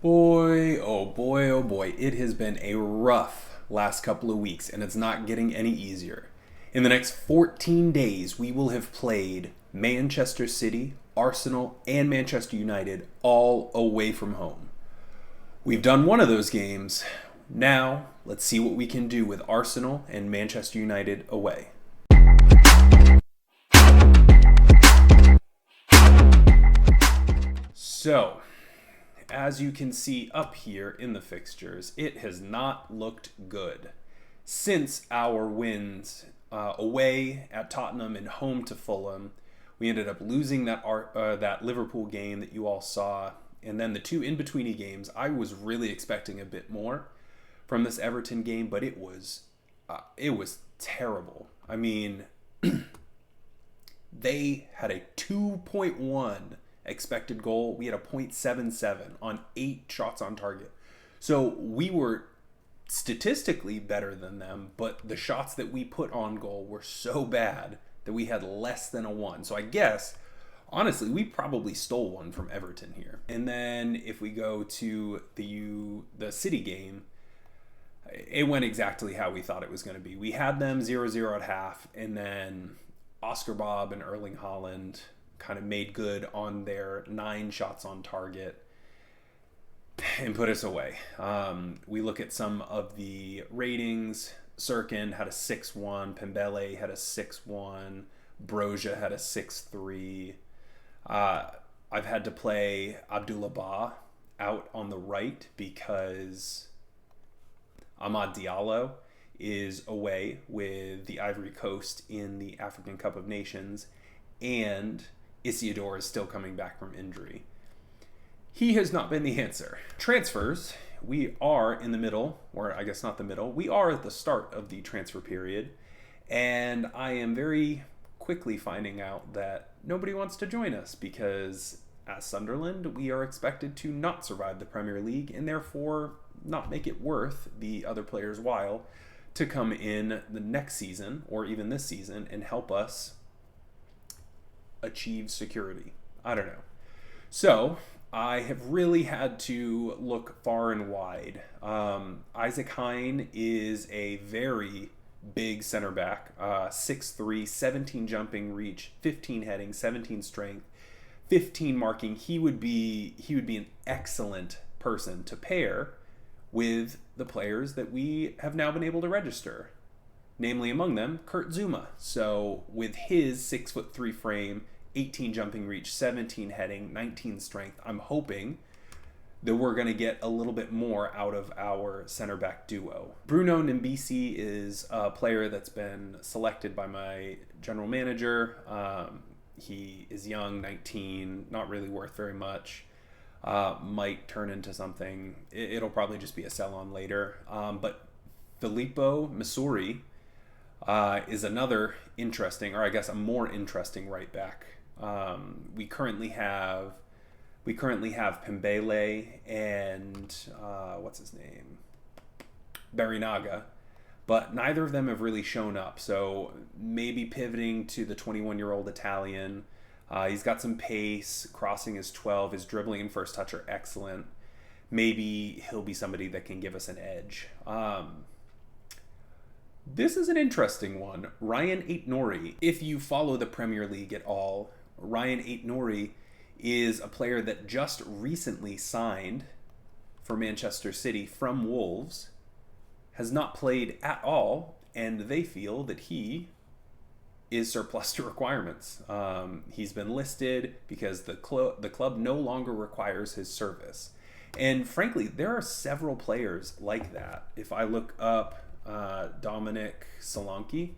Boy, oh boy, oh boy, it has been a rough last couple of weeks, and it's not getting any easier. In the next 14 days, we will have played Manchester City, Arsenal, and Manchester United all away from home. We've done one of those games. Now, let's see what we can do with Arsenal and Manchester United away. So, as you can see up here in the fixtures, it has not looked good. Since our wins away at Tottenham and home to Fulham, we ended up losing that Liverpool game that you all saw, and then the two in-betweeny games. I was really expecting a bit more from this Everton game, but it was terrible. I mean, they had a 2.1 expected goal. We had a 0.77 on 8 shots on target. So we were statistically better than them, but the shots that we put on goal were so bad that we had less than a 1. So I guess, honestly, we probably stole one from Everton here. And then if we go to the City game, it went exactly how we thought it was going to be. We had them 0-0 at half, and then Oscar Bob and Erling Haaland kind of made good on their 9 shots on target and put us away. We look at some of the ratings. Sirkin had a 6-1. Pembele had a 6-1. Broja had a 6-3. I've had to play Abdullah Ba out on the right because Amad Diallo is away with the Ivory Coast in the African Cup of Nations, and Isidore is still coming back from injury. He has not been the answer. Transfers, we are in the middle, or I guess not the middle, we are at the start of the transfer period, and I am very quickly finding out that nobody wants to join us because as Sunderland, we are expected to not survive the Premier League and therefore not make it worth the other players' while to come in the next season or even this season and help us achieve security. I don't know. So I have really had to look far and wide. Isaac Hine is a very big center back, 6'3", 17 jumping reach, 15 heading, 17 strength, 15 marking. He would be an excellent person to pair with the players that we have now been able to register, namely among them Kurt Zouma. So with his 6'3" frame, 18 jumping reach, 17 heading, 19 strength, I'm hoping that we're going to get a little bit more out of our center back duo. Bruno Nimbisi is a player that's been selected by my general manager. He is young, 19, not really worth very much. Might turn into something. It'll probably just be a sell-on later. But Filippo Missouri is another interesting, or I guess a more interesting right back. We currently have Pembele and what's his name, Barinaga, but neither of them have really shown up. So maybe pivoting to the 21-year-old Italian. He's got some pace, crossing his 12, his dribbling and first touch are excellent. Maybe he'll be somebody that can give us an edge. This is an interesting one. Ryan Aït-Nouri. If you follow the Premier League at all, Ryan Aït-Nouri is a player that just recently signed for Manchester City from Wolves, has not played at all, and they feel that he is surplus to requirements. He's been listed because the club no longer requires his service. And frankly, there are several players like that. If I look up Dominic Solanke,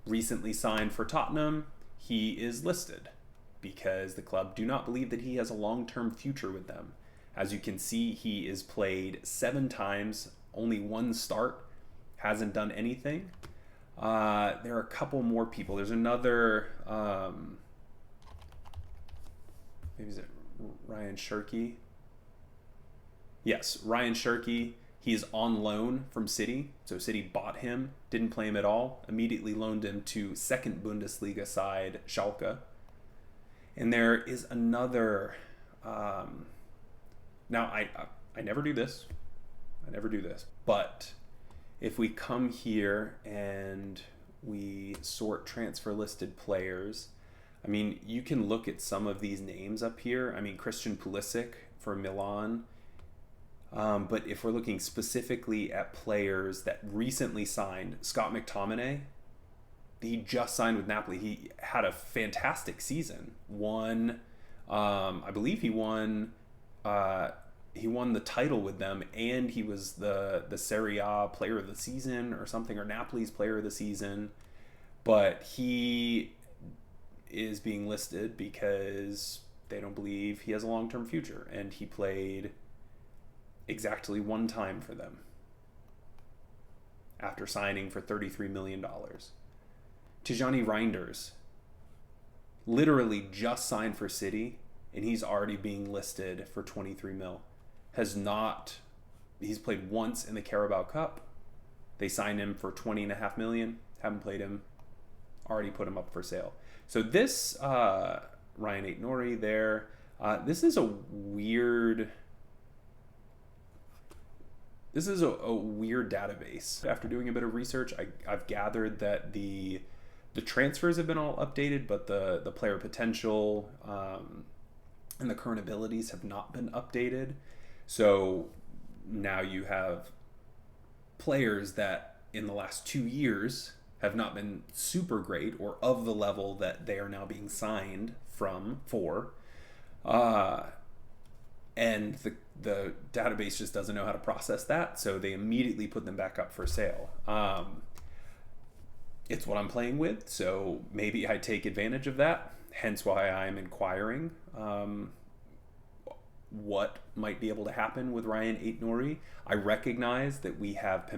recently signed for Tottenham, he is listed because the club do not believe that he has a long-term future with them. As you can see, he is played 7 times, only 1 start, hasn't done anything. There are a couple more people. There's another, maybe is it Ryan Shirky? Yes, Ryan Shirky. He's on loan from City. So City bought him, didn't play him at all, immediately loaned him to second Bundesliga side Schalke. And there is another. Now, I never do this. But if we come here and we sort transfer listed players, I mean, you can look at some of these names up here. I mean, Christian Pulisic for Milan. But if we're looking specifically at players that recently signed, Scott McTominay, he just signed with Napoli. He had a fantastic season. I believe he won the title with them, and he was the Serie A player of the season or something, or Napoli's player of the season. But he is being listed because they don't believe he has a long-term future, and he played exactly one time for them after signing for $33 million. Tijani Reinders literally just signed for City, and he's already being listed for 23 mil. He's played once in the Carabao Cup. They signed him for 20.5 million. Haven't played him. Already put him up for sale. So this Ryan Aït-Nouri there. This is a weird database. After doing a bit of research, I've gathered that the transfers have been all updated, but the player potential and the current abilities have not been updated. So now you have players that in the last 2 years have not been super great or of the level that they are now being signed for. And the database just doesn't know how to process that, so they immediately put them back up for sale. It's what I'm playing with, so maybe I take advantage of that, hence why I'm inquiring what might be able to happen with Ryan Aït-Nouri. I recognize that we have I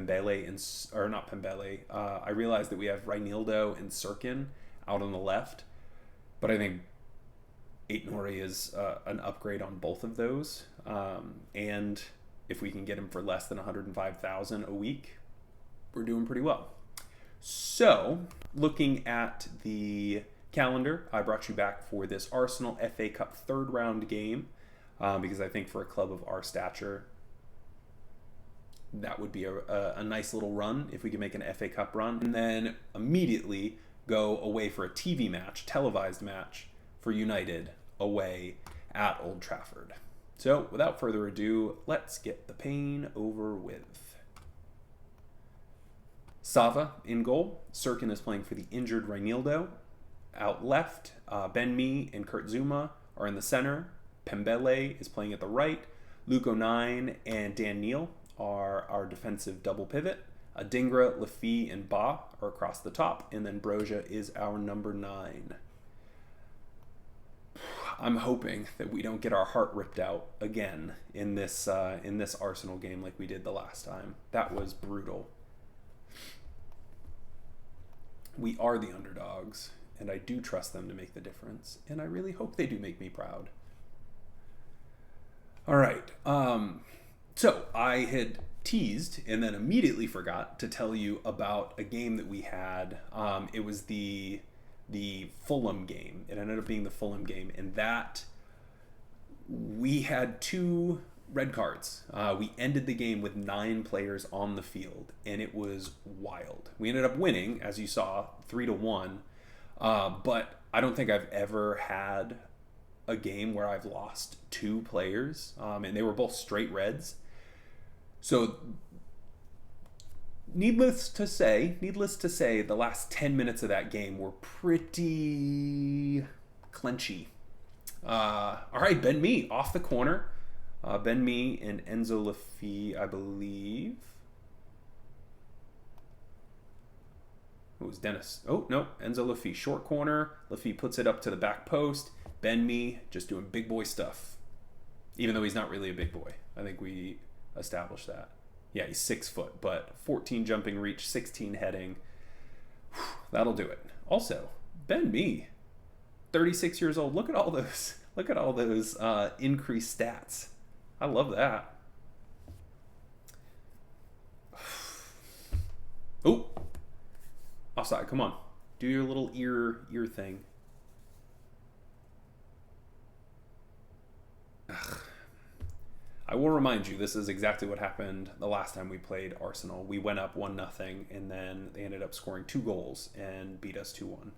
realize that we have Reinildo and Sirkin out on the left, but I think Aït-Nouri is an upgrade on both of those. And if we can get him for less than $105,000 a week, we're doing pretty well. So, looking at the calendar, I brought you back for this Arsenal FA Cup third round game because I think for a club of our stature, that would be a nice little run if we could make an FA Cup run. And then immediately go away for a TV match, televised match for United away at Old Trafford. So, without further ado, let's get the pain over with. Sava in goal. Sirkin is playing for the injured Reinildo. Out left, Ben Mee and Kurt Zouma are in the center. Pembele is playing at the right. Luke O'Nien and Dan Neil are our defensive double pivot. Adingra, Lafie, and Ba are across the top. And then Broja is our number 9. I'm hoping that we don't get our heart ripped out again in this Arsenal game like we did the last time. That was brutal. We are the underdogs, and I do trust them to make the difference, and I really hope they do make me proud. All right. So I had teased and then immediately forgot to tell you about a game that we had. It was the Fulham game. It ended up being the Fulham game, and that we had 2 red cards. We ended the game with 9 players on the field, and it was wild. We ended up winning, as you saw, 3-1. But I don't think I've ever had a game where I've lost 2 players, and they were both straight reds. So needless to say, the last 10 minutes of that game were pretty clenchy. All right, Ben Mee off the corner. Ben Mee and Enzo Lafie, I believe. It was Dennis. Oh, no, Enzo Lafie. Short corner. Lafie puts it up to the back post. Ben Mee just doing big boy stuff. Even though he's not really a big boy. I think we established that. Yeah, he's 6 foot, but 14 jumping reach, 16 heading. Whew, that'll do it. Also, Ben Mee, 36 years old. Look at all those. Look at all those increased stats. I love that. Oh, offside. Come on, do your little ear thing. I will remind you, this is exactly what happened the last time we played Arsenal. We went up 1-0, and then they ended up scoring 2 goals and beat us 2-1.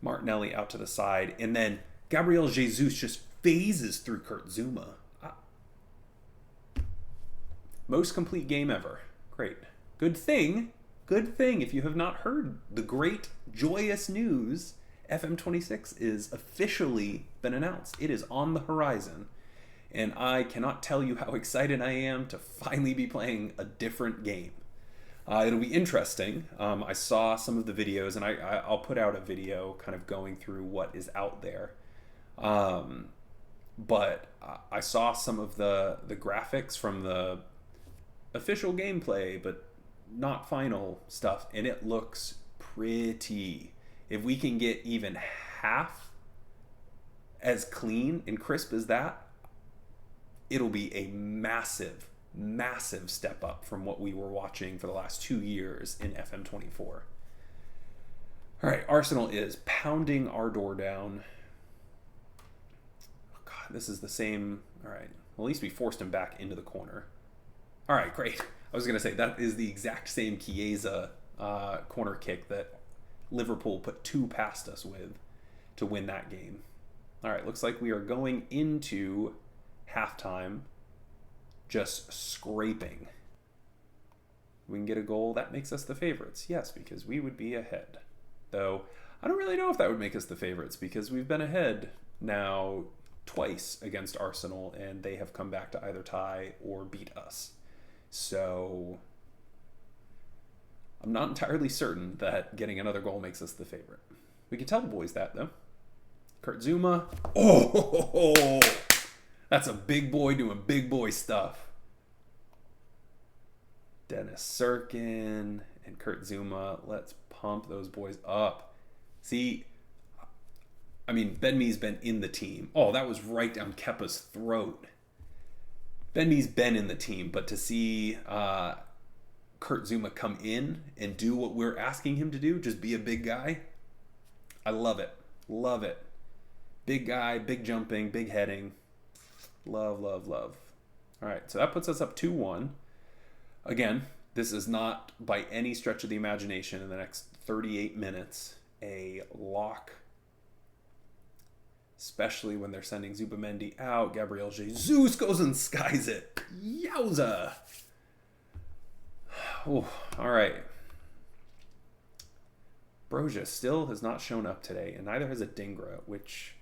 Martinelli out to the side, and then Gabriel Jesus just phases through Kurt Zuma. Most complete game ever. Great. Good thing, if you have not heard the great, joyous news, FM26 is officially been announced. It is on the horizon. And I cannot tell you how excited I am to finally be playing a different game. It'll be interesting. I saw some of the videos, and I'll put out a video kind of going through what is out there. But I saw some of the graphics from the official gameplay, but not final stuff, and it looks pretty. If we can get even half as clean and crisp as that, it'll be a massive step up from what we were watching for the last 2 years in FM24. All right, Arsenal is pounding our door down. Oh God, this is the same. All right, well, at least we forced him back into the corner. All right, great. I was going to say, that is the exact same Chiesa corner kick that Liverpool put 2 past us with to win that game. All right, looks like we are going into halftime just scraping. We can get a goal, that makes us the favorites. Yes, because we would be ahead. Though, I don't really know if that would make us the favorites, because we've been ahead now twice against Arsenal, and they have come back to either tie or beat us. So I'm not entirely certain that getting another goal makes us the favorite. We can tell the boys that, though. Kurt Zuma. Oh, that's a big boy doing big boy stuff. Dennis Sirkin and Kurt Zuma. Let's pump those boys up. See, I mean, Ben Mee's been in the team. Oh, that was right down Kepa's throat. Ben Mee's been in the team, but to see Kurt Zuma come in and do what we're asking him to do, just be a big guy, I love it. Love it. Big guy, big jumping, big heading. Love, love, love. All right, so that puts us up 2-1. Again, this is not by any stretch of the imagination in the next 38 minutes a lock, especially when they're sending Zubamendi out. Gabriel Jesus goes and skies it. Yowza. Oh, all right. Broja still has not shown up today, and neither has Adingra, which,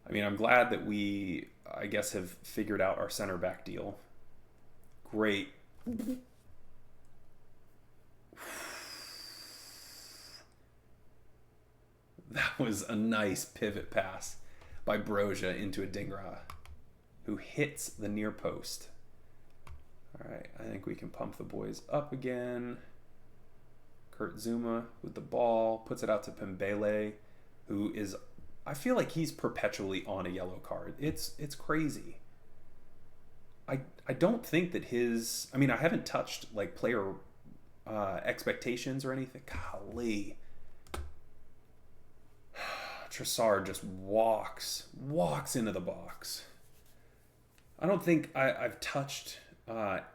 I mean, I'm glad that we, I guess, have figured out our center back deal. Great. That was a nice pivot pass by Broja into Adingra, who hits the near post. All right, I think we can pump the boys up again. Kurt Zuma with the ball, puts it out to Pembele, who is, I feel like he's perpetually on a yellow card. It's crazy. I don't think that his, I mean, I haven't touched like player expectations or anything. Golly. Trossard just walks into the box. I don't think I've touched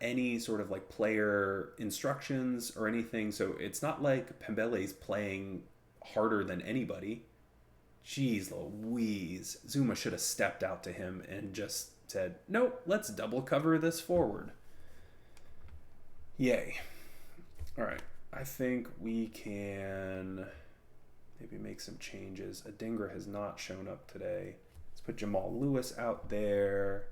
any sort of like player instructions or anything, so it's not like Pembele's playing harder than anybody. Jeez Louise. Zuma should have stepped out to him and just said, nope, let's double cover this forward. Yay. All right, I think we can maybe make some changes. Adingra has not shown up today. Let's put Jamal Lewis out there.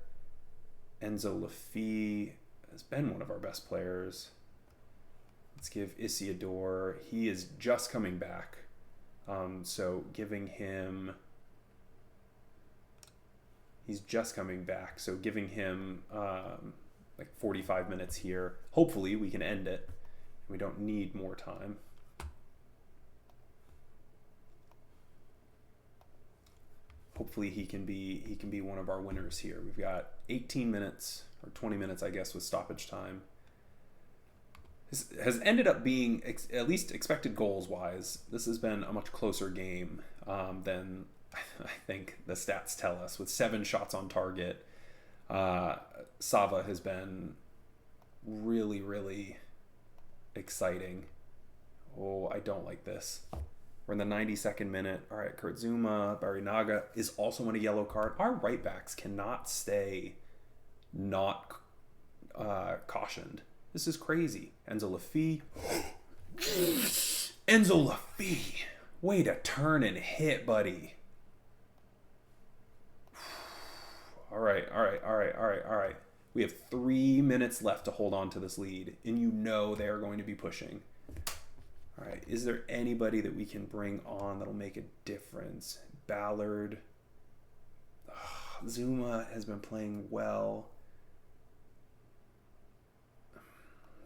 Enzo Lafie has been one of our best players. Let's give Isidore. He is just coming back. So giving him... He's just coming back. So giving him like 45 minutes here. Hopefully we can end it. We don't need more time. Hopefully he can be one of our winners here. We've got 18 minutes or 20 minutes, I guess, with stoppage time. This has ended up being, at least expected goals wise, this has been a much closer game than I think the stats tell us, with 7 shots on target. Sava has been really, really exciting. Oh, I don't like this. We're in the 92nd minute. All right, Kurt Zuma, Barinaga is also on a yellow card. Our right backs cannot stay not cautioned. This is crazy. Enzo Lafie. Enzo Lafie. Way to turn and hit, buddy. All right. We have 3 minutes left to hold on to this lead, and you know they are going to be pushing. All right, is there anybody that we can bring on that'll make a difference? Ballard. Zuma has been playing well,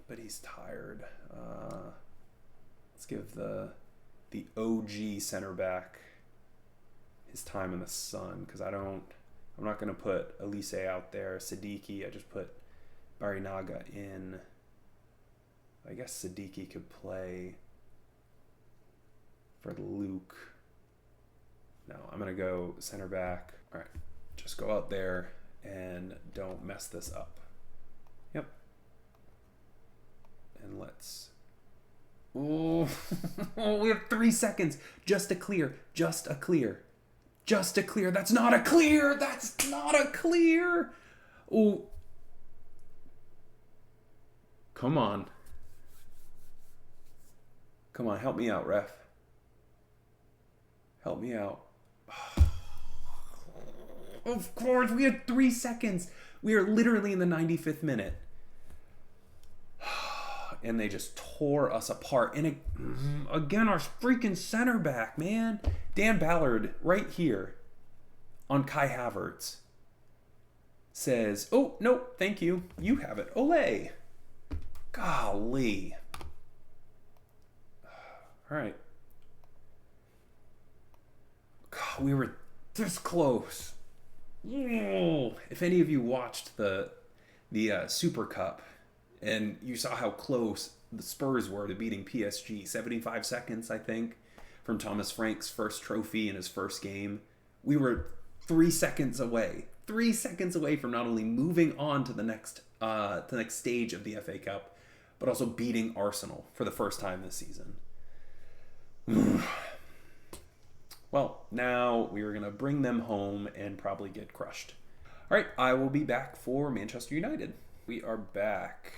but he's tired. Let's give the OG center back his time in the sun, because I'm not going to put Elise out there. Siddiqui, I just put Barinaga in. I guess Siddiqui could play for Luke. No, I'm going to go center back. All right, just go out there and don't mess this up. Yep. And let's... Oh, we have 3 seconds. Just a clear. That's not a clear. Oh. Come on, help me out, ref. Help me out. Of course, we had 3 seconds. We are literally in the 95th minute. And they just tore us apart. And again, our freaking center back, man. Dan Ballard, right here on Kai Havertz, says, oh, no, thank you. You have it. Olé. Golly. All right. God, we were this close. If any of you watched the Super Cup and you saw how close the Spurs were to beating PSG, 75 seconds, I think, from Thomas Frank's first trophy in his first game, we were 3 seconds away. 3 seconds away from not only moving on to the next stage of the FA Cup, but also beating Arsenal for the first time this season. Well, now we are going to bring them home and probably get crushed. All right, I will be back for Manchester United. We are back.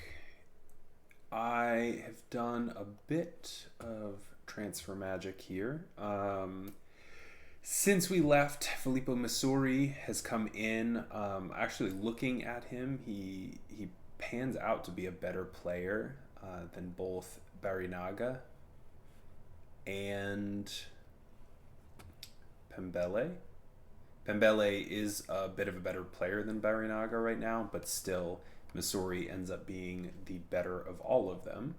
I have done a bit of transfer magic here. Since we left, Filippo Missouri has come in. Actually, looking at him, he pans out to be a better player than both Barinaga and Pembele. Pembele is a bit of a better player than Barinaga right now, but still, Missouri ends up being the better of all of them.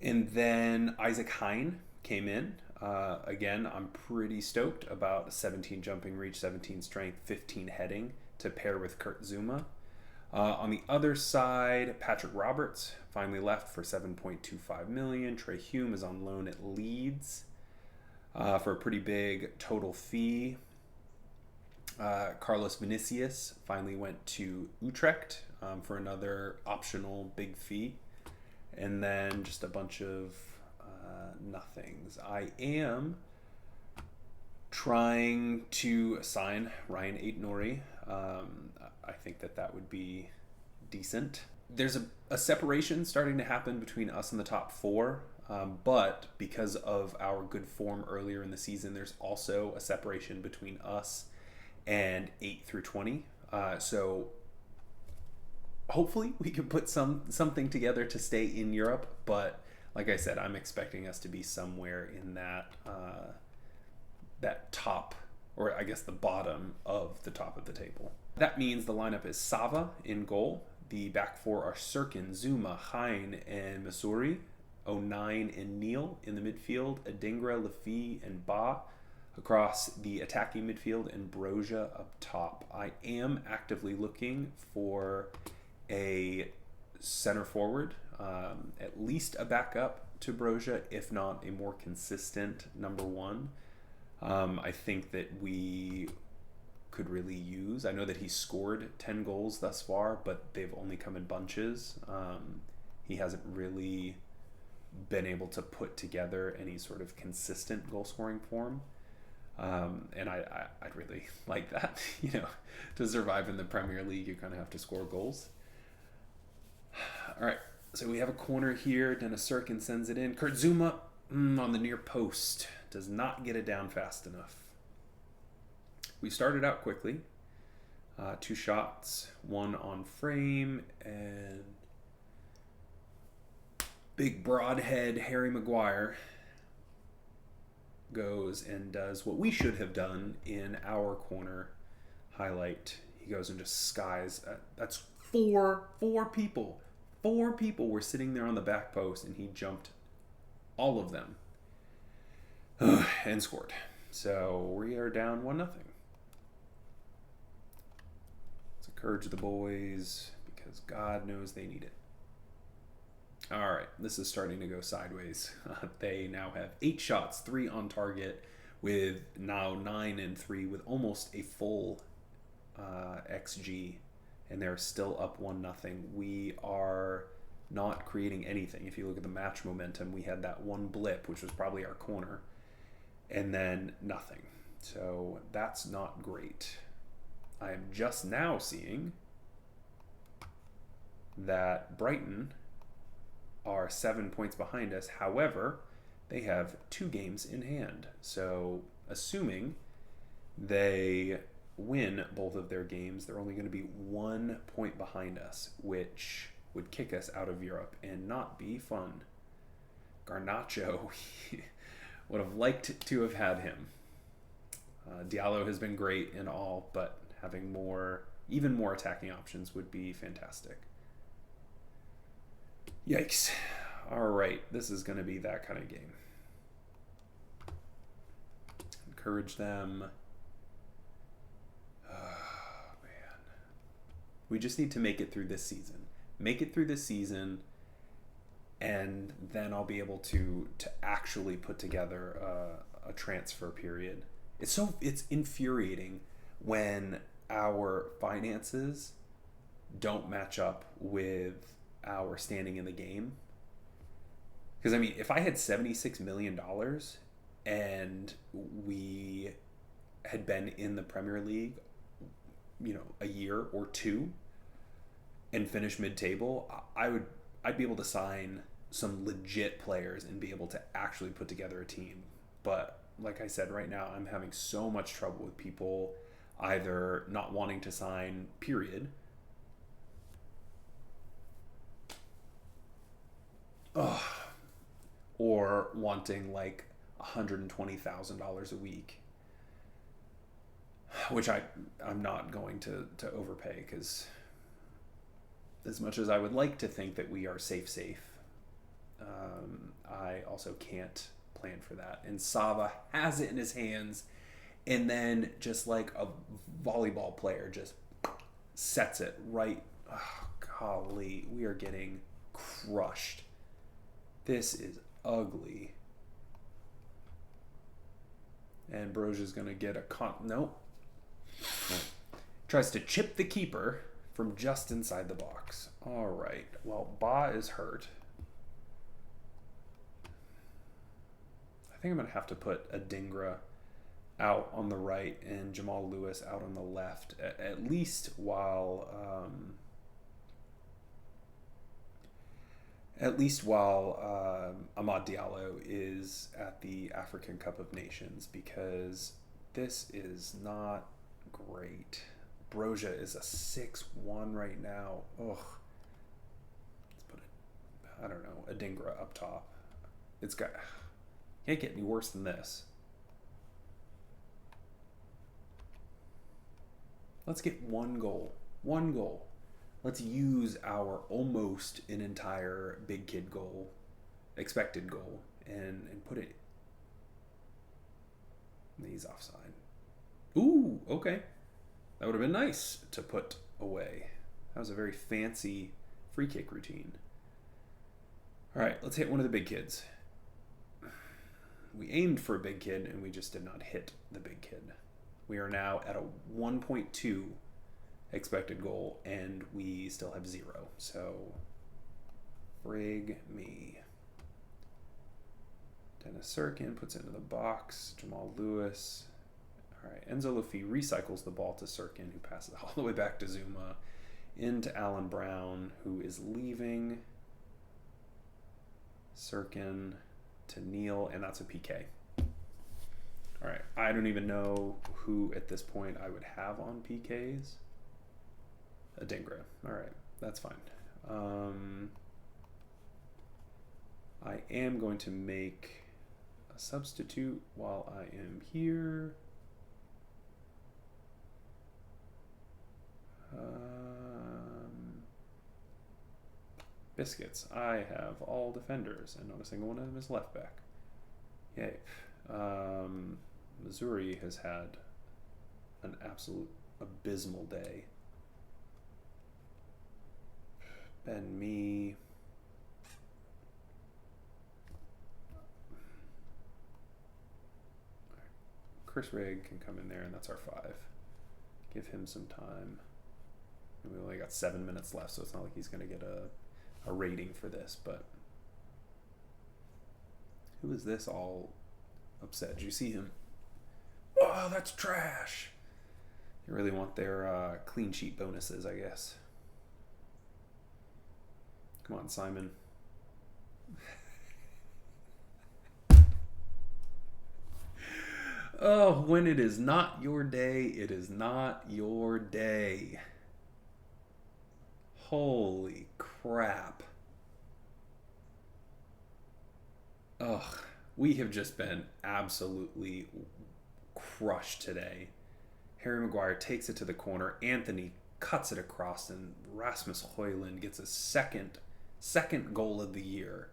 And then Isaac Hein came in. Again, I'm pretty stoked about 17 jumping reach, 17 strength, 15 heading to pair with Kurt Zuma. On the other side, Patrick Roberts finally left for $7.25 million. Trey Hume is on loan at Leeds for a pretty big total fee. Carlos Vinicius finally went to Utrecht for another optional big fee. And then just a bunch of nothings. I am trying to sign Ryan Aït-Nouri. I think that would be decent. There's a separation starting to happen between us and the top four, but because of our good form earlier in the season, there's also a separation between us and 8 through 20. So hopefully we can put something together to stay in Europe, but like I said, I'm expecting us to be somewhere in that top, or I guess the bottom of the top of the table. That means the lineup is Sava in goal. The back four are Sirkin, Zuma, Hein, and Missouri. 09 and Neal in the midfield. Adingra, Lafie, and Ba across the attacking midfield, and Broja up top. I am actively looking for a center forward, at least a backup to Broja, if not a more consistent number one. I think that we could really use. I know that he's scored 10 goals thus far, but they've only come in bunches. He hasn't really been able to put together any sort of consistent goal scoring form. And I'd really like that. To survive in the Premier League, you kind of have to score goals. All right, so we have a corner here. Dennis Sirkin sends it in. Kurt Zuma on the near post. Does not get it down fast enough. We started out quickly. 2 shots, 1 on frame, and big broadhead Harry Maguire goes and does what we should have done in our corner highlight. He goes and just skies. That's four people. 4 people were sitting there on the back post, and he jumped all of them and scored. So we are down 1-0. Let's encourage the boys because God knows they need it. All right, this is starting to go sideways. They now have 8 shots, 3 on target, with now 9 and 3 with almost a full XG, and they're still up 1-0. We are not creating anything. If you look at the match momentum, we had that one blip, which was probably our corner, and then nothing. So that's not great. I am just now seeing that Brighton are 7 points behind us. However, they have 2 games in hand. So assuming they win both of their games, they're only going to be 1 point behind us, which would kick us out of Europe and not be fun. Garnacho would have liked to have had him. Diallo has been great and all, but having even more attacking options would be fantastic. Yikes. All right, this is going to be that kind of game. Encourage them. Oh, man. We just need to make it through this season. Make it through this season, and then I'll be able to actually put together a transfer period. It's infuriating when our finances don't match up with our standing in the game. Because I mean, if I had $76 million and we had been in the Premier League, a year or 2 and finished mid-table, I'd be able to sign some legit players and be able to actually put together a team. But like I said, right now I'm having so much trouble with people either not wanting to sign, period, or wanting like $120,000 a week, which I'm not going to overpay, because as much as I would like to think that we are safe, I also can't plan for that. And Sava has it in his hands, and then just like a volleyball player just sets it right. Oh, golly, we are getting crushed. This is ugly. And Broja's going to get nope. Tries to chip the keeper from just inside the box. All right. Well, Ba is hurt. I think I'm going to have to put Adingra out on the right and Jamal Lewis out on the left, at least while Amad Diallo is at the African Cup of Nations, because this is not great. Broja is a 6-1 right now. Ugh. Let's put Adingra up top. Can't get any worse than this. Let's get 1 goal. 1 goal. Let's use our almost an entire big kid goal, expected goal, and put it. He's offside. Ooh, okay. That would have been nice to put away. That was a very fancy free kick routine. All right, let's hit one of the big kids. We aimed for a big kid, and we just did not hit the big kid. We are now at a 1.2 expected goal, and we still have 0. So, frig me. Dennis Sirkin puts it into the box. Jamal Lewis. All right, Enzo Lafitte recycles the ball to Sirkin, who passes all the way back to Zuma. Into Alan Brown, who is leaving. Sirkin to Neal, and that's a PK. All right, I don't even know who at this point I would have on PKs. Adingra. All right, that's fine. I am going to make a substitute while I am here. Biscuits. I have all defenders, and not a single one of them is left back. Yay. Missouri has had an absolute abysmal day. Ben Mee. Chris Rigg can come in there, and that's our 5. Give him some time. And we only got 7 minutes left, so it's not like he's going to get a rating for this, but who is this all upset? Did you see him? Oh, that's trash. You really want their clean sheet bonuses, I guess. Come on, Simon. Oh, when it is not your day, it is not your day. Holy crap. Ugh, we have just been absolutely crushed today. Harry Maguire takes it to the corner. Anthony cuts it across, and Rasmus Højlund gets a second goal of the year.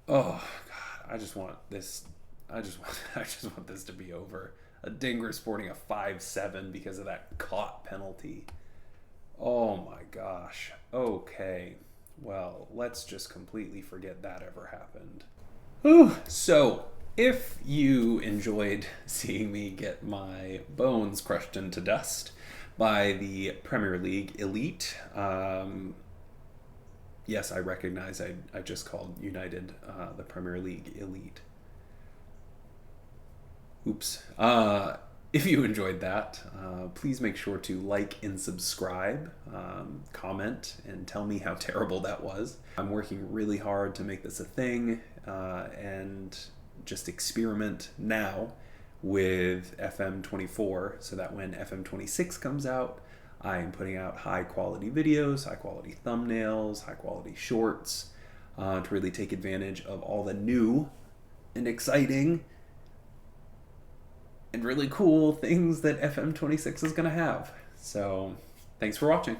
Oh God, I just want this to be over. Adingra sporting a 5-7 because of that caught penalty. Oh my gosh. Okay. Well, let's just completely forget that ever happened. Whew. So, if you enjoyed seeing me get my bones crushed into dust by the Premier League elite, yes, I recognize I just called United the Premier League elite. Oops. If you enjoyed that, please make sure to like and subscribe, comment, and tell me how terrible that was. I'm working really hard to make this a thing and just experiment now with FM24 so that when FM26 comes out, I am putting out high quality videos, high quality thumbnails, high quality shorts to really take advantage of all the new and exciting and really cool things that FM26 is going to have. So, thanks for watching.